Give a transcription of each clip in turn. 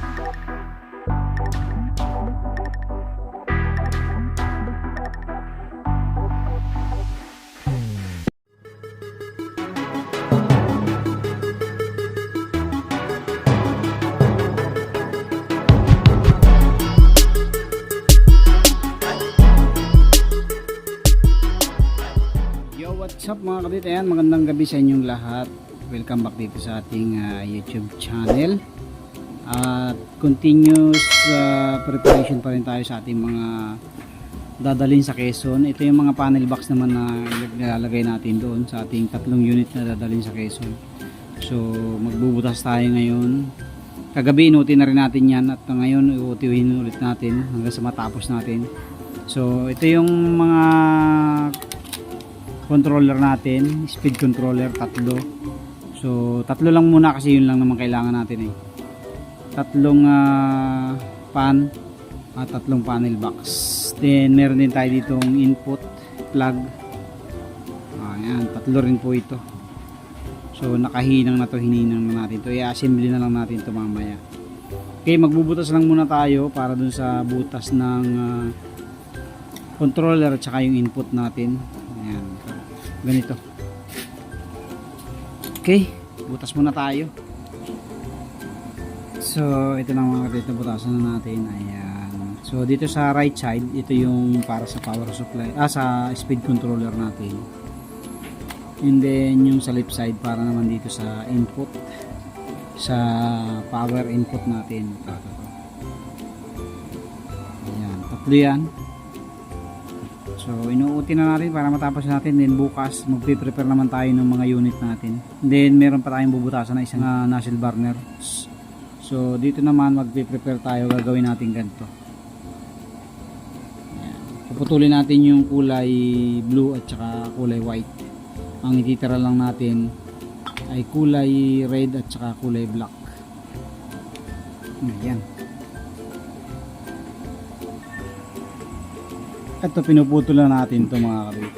What's up mga kabit, ayan, magandang gabi sa inyong lahat. Welcome back dito sa ating YouTube channel. At continuous preparation pa rin tayo sa ating mga dadalhin sa Quezon. Ito yung mga panel box naman na nilalagay natin doon sa ating 3 unit na dadalhin sa Quezon. So magbubutas tayo ngayon. Kagabi inuti na rin natin yan at ngayon iutihin ulit natin hanggang sa matapos natin. So ito yung mga controller natin, speed controller, tatlo. So tatlo lang muna kasi yun lang naman kailangan natin eh. Tatlong pan at tatlong panel box. Then meron din tayo ditong input plug. Ayan, tatlo rin po ito. So nakahinang na to, hininang na natin to. I-assembly na lang natin to mamaya. Okay, magbubutas lang muna tayo para dun sa butas ng controller at saka yung input natin. Ayan, ganito. Okay, butas muna tayo. So ito na mga dito, butasan na natin. Ayan. So dito sa right side, ito yung para sa power supply, sa speed controller natin. And then yung sa left side para naman dito sa input, sa power input natin. Ayan, tatlo yan. So inuuti na natin para matapos natin. Then bukas magpe-prepare naman tayo ng mga unit natin. Then meron pa tayong bubutasan na isang nozzle burner. So dito naman magpe-prepare tayo, gagawin natin ganito. Ayan. Puputulin natin yung kulay blue at saka kulay white. Ang ititira lang natin ay kulay red at saka kulay black. Ayan. Ito pinuputol na natin to mga kabit.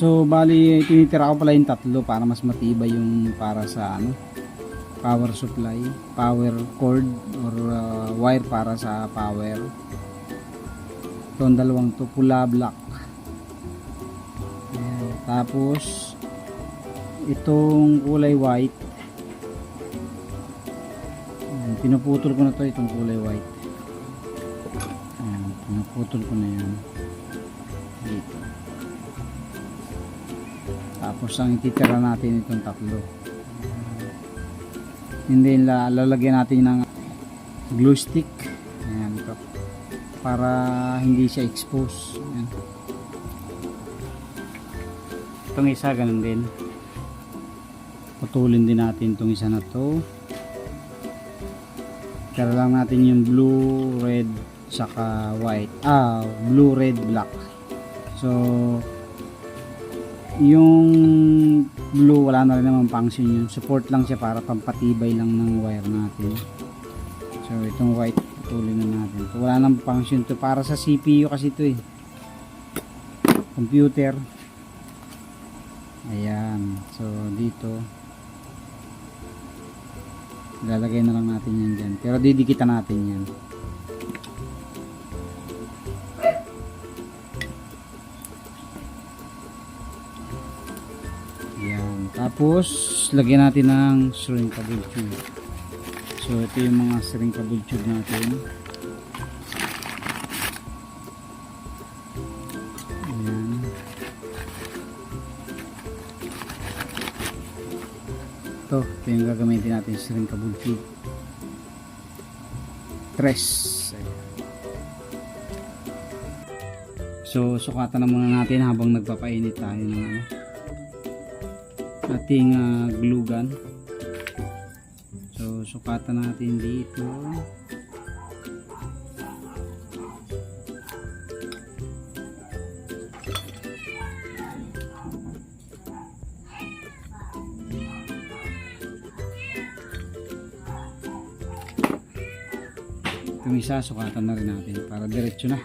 So bali tinitira ko pala yung tatlo para mas matibay yung para sa power supply, power cord or wire para sa power. Itong dalawang to, pula black. Ayan. Tapos itong kulay white, ayan, pinuputol ko na to, itong kulay white. Naputol ko na yan dito. Tapos ang ititira natin itong tatlo. And then lalagyan natin ng glue stick. Ayan, ito, para hindi siya expose. Ayan. Itong isa ganun din, putulin din natin itong isa na to. Tira lang natin yung blue, red saka white, blue, red, black. So yung blue wala na rin naman function yun, support lang siya para pampatibay lang ng wire natin. So itong white putulin na natin. So, wala nang function to, para sa CPU kasi ito eh, computer. Ayan, so dito lalagay na lang natin yan dyan, pero didikitan natin yan. Tapos lagyan natin ng shrinkable tube. So ito yung mga shrinkable tube natin. Ayan. Ito yung gagamitin natin, shrinkable tube. Tres. So sukatan na muna natin habang nagpapainit tayo ng ating glue gun. So sukatan natin dito. Itong isa sukatan na rin natin para diretso na.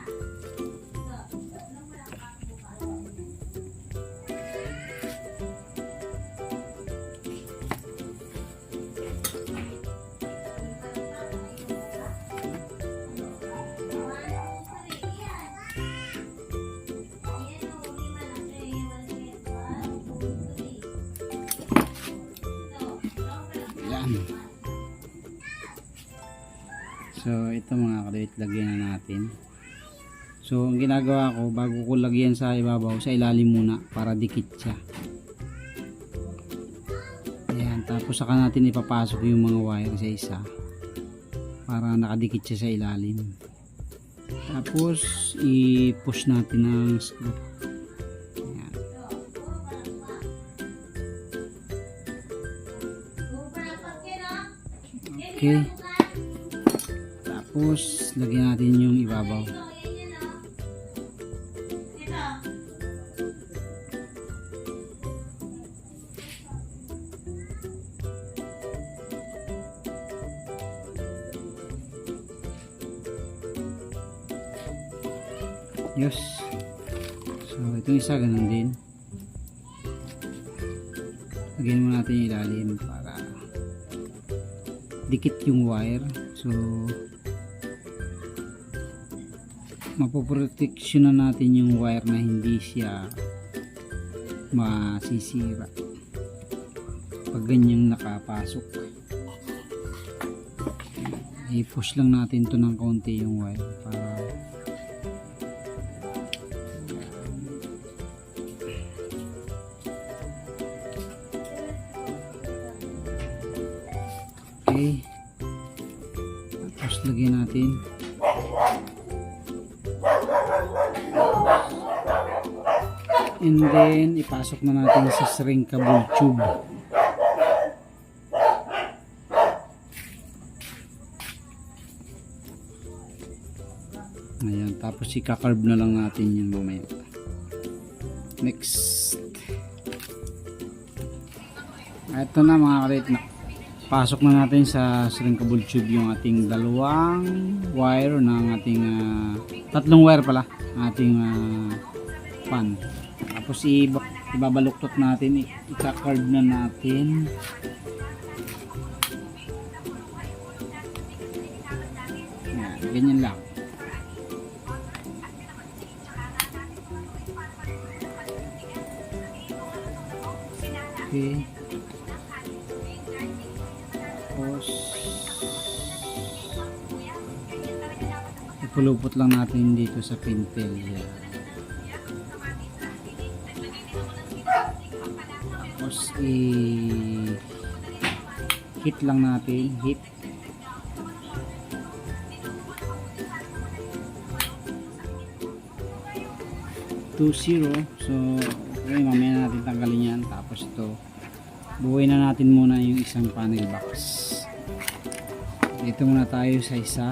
Ayan. So ito mga kaduyot, lagyan na natin. So ang ginagawa ko, bago ko lagyan sa ibabaw, sa ilalim muna para dikit siya. Ayan, tapos saka natin ipapasok yung mga wire sa isa para nakadikit siya sa ilalim. Tapos i-push natin ng screw. Ayan. Okay. Tapos lagyan natin yung ibabaw. Yes. So itong isa ganun din. Lagyan mo natin yung ilalim para dikit yung wire. So mapoproteksyon na natin yung wire na hindi siya masisira pag ganyang nakapasok. I-push lang natin to ng konti yung wire para okay. Tapos lagyan natin. And then ipasok na natin sa shrinkable tube. Ayan, tapos ika-carve na lang natin yun mamaya. Next. Ito na mga kalit na. Pasok na natin sa shrinkable tube yung ating dalawang wire ng ating tatlong wire pala ng ating fan. Tapos ibabaluktot natin, ika-carve na natin. Yan, ganyan lang. Okay. Tapos ipulupot lang natin dito sa pintel. Yan. Tapos hit lang natin, hit. So okay, mamaya natin tanggalin yan. Tapos ito buuin na natin muna yung isang panel box. Dito muna tayo sa isa.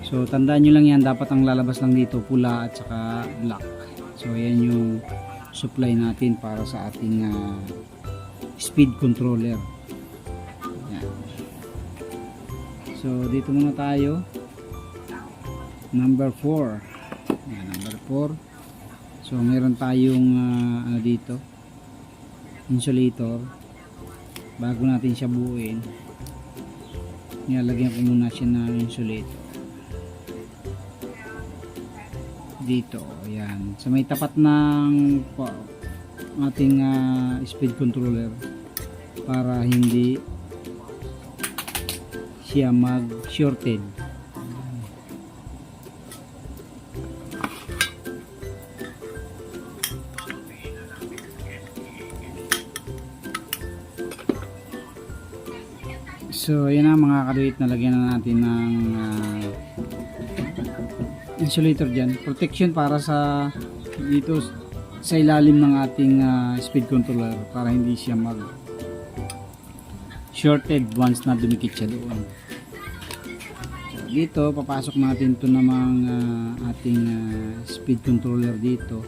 So tandaan nyo lang yan, dapat ang lalabas lang dito pula at saka black. So yan yung supply natin para sa ating speed controller. Yan. So dito muna tayo, number 4. Yan, number 4. So meron tayong ano dito, insulator. Bago natin siya buuin, nilalagyan ko muna siya ng insulator dito. Ayan, sa may tapat ng ating speed controller para hindi siya mag-shorted. So ayan na mga kaduit, nalagyan na natin ng insulator dyan, protection para sa dito sa ilalim ng ating speed controller para hindi siya mag shorted once na dumikit siya doon. So, dito papasok natin to namang ating speed controller dito.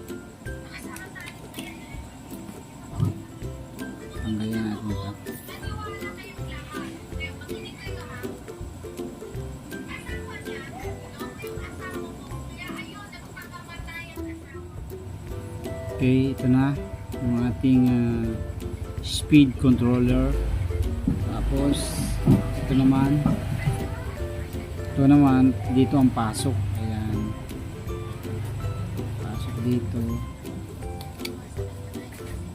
Tanggalin natin ito. Okay, ito na yung ating speed controller. Tapos ito naman dito ang pasok. Ayan, pasok dito.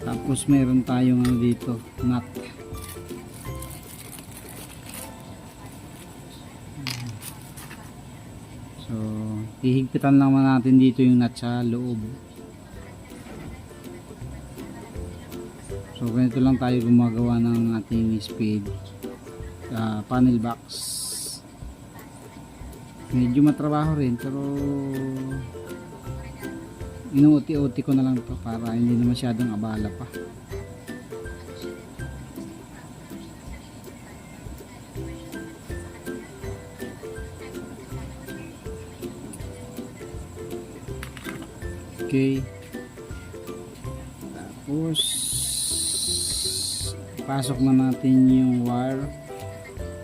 Tapos meron tayong ano dito, nut. So hihigpitan naman natin dito yung nut sa loob. So ganito lang tayo gumagawa ng ating speed panel box. Medyo matrabaho rin pero inuuti-uti ko na lang to para hindi na masyadong abala pa. Okay, tapos pasok na natin yung wire.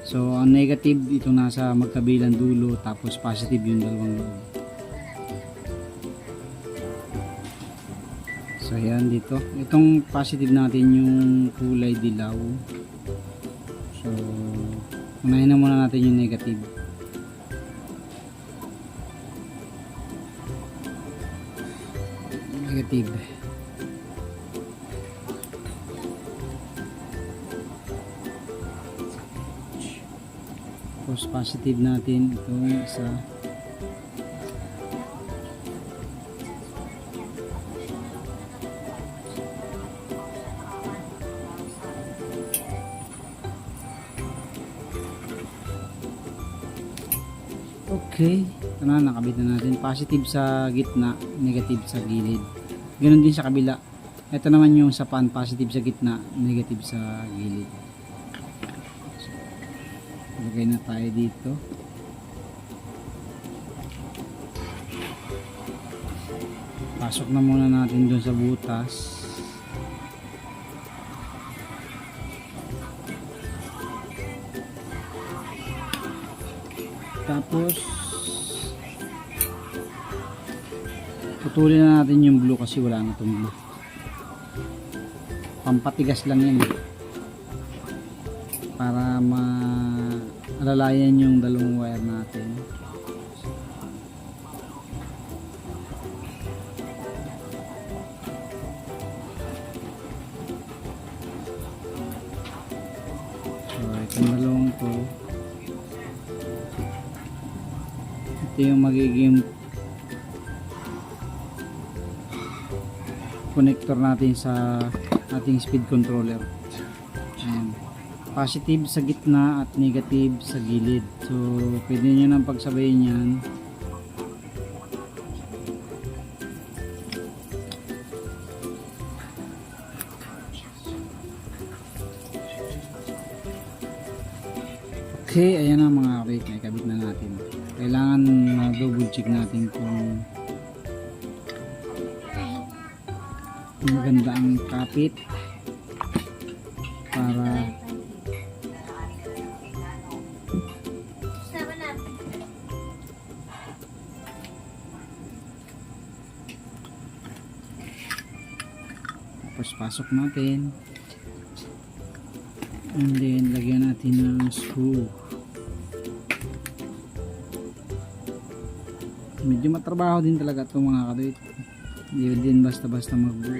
So ang negative ito nasa magkabilang dulo, tapos positive yung dalawang loob. So yan dito, itong positive natin yung kulay dilaw. So unahin na muna natin yung negative. Tapos positive natin itong isa. Okay, ito na, nakabit na natin. Positive sa gitna, negative sa gilid. Ganon din sa kabila. Ito naman yung sa pan, positive sa gitna, negative sa gilid. So, lagay na tayo dito. Pasok na muna natin dun sa butas. Tapos putulin na natin yung blue kasi wala na itong blue. Pampatigas lang yan para maalalayan yung dalawang wire natin. So itong dalawang to, ito yung magiging connector natin sa ating speed controller. Ayan. Positive sa gitna at negative sa gilid. So pwede nyo nang pagsabayin yan. Okay, ayan na mga kabit, may kabit na natin. Kailangan double check natin kung maganda ang kapit para tapos pasok natin and then lagyan natin ng screw. Medyo matrabaho din talaga itong mga kadit. Hindi din basta-basta magbuo.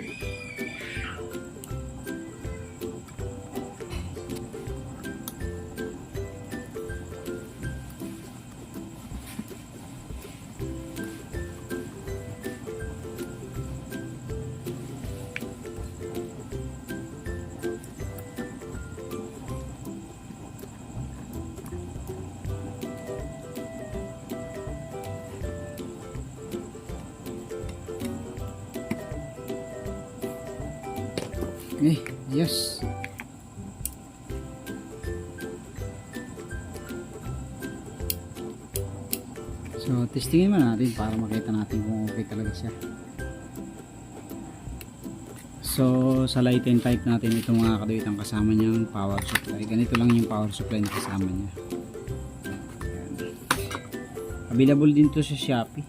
Yes. So, testingin mo natin para makita natin kung okay talaga siya. So, sa light and type natin itong mga kaduit ang kasama niyang power supply. Ganito lang yung power supply na kasama niya. Ayan. Available din to sa Shopee.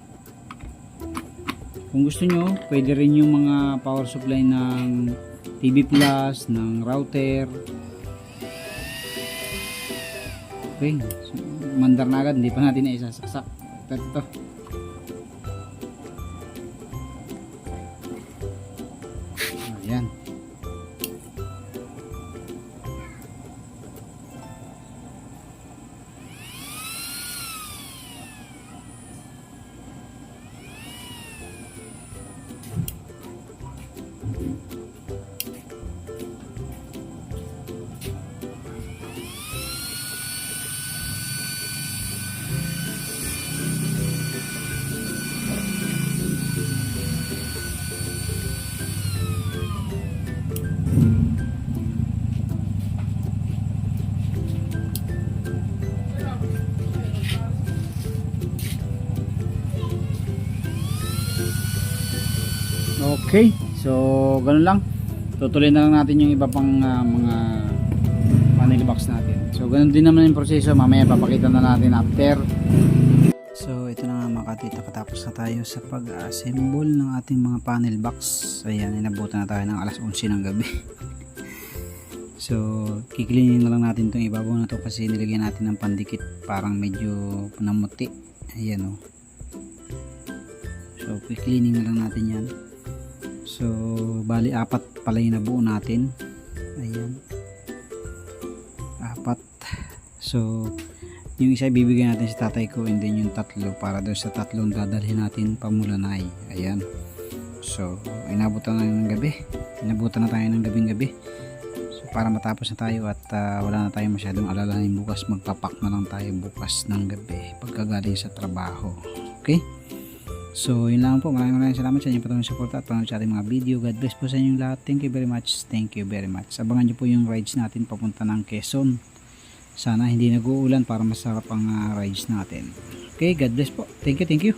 Kung gusto nyo, pwede rin yung mga power supply ng TV Plus, ng router. Okay, so, mandar na agad, hindi pa natin na isasaksak. Ito. Ayan. Okay, so ganun lang. Tutuloy na lang natin yung iba pang mga panel box natin. So ganun din naman yung proseso, mamaya papakita na natin after. So ito na nga mga katita, katapos na tayo sa pag-assemble ng ating mga panel box. Ayan, inabutan na tayo ng alas 11 ng gabi. So kikilinin na lang natin itong ibabaw na to kasi nilagyan natin ng pandikit, parang medyo namuti. Ayan o. So kikilinin na lang natin yan. So bali 4 pala yung nabuo natin. Ayan, 4. So yung isa ibibigay natin sa tatay ko, and then yung 3 para doon sa 3 dadalhin natin pa Mulanay. Ayan. So inabutan na ng gabi, inabutan na tayo ng gabing gabi. So para matapos na tayo at wala na tayong masyadong alalahanin bukas, magpapak na lang tayo bukas ng gabi pagkagaling sa trabaho. Okay, so yun lang po. Maraming salamat sa inyong patuloy support at panonood sa ating mga video. God bless po sa inyong lahat. Thank you very much. Thank you very much. Abangan nyo po yung rides natin papunta ng Quezon. Sana hindi nag-uulan para masarap ang rides natin. Okay, God bless po. Thank you, thank you.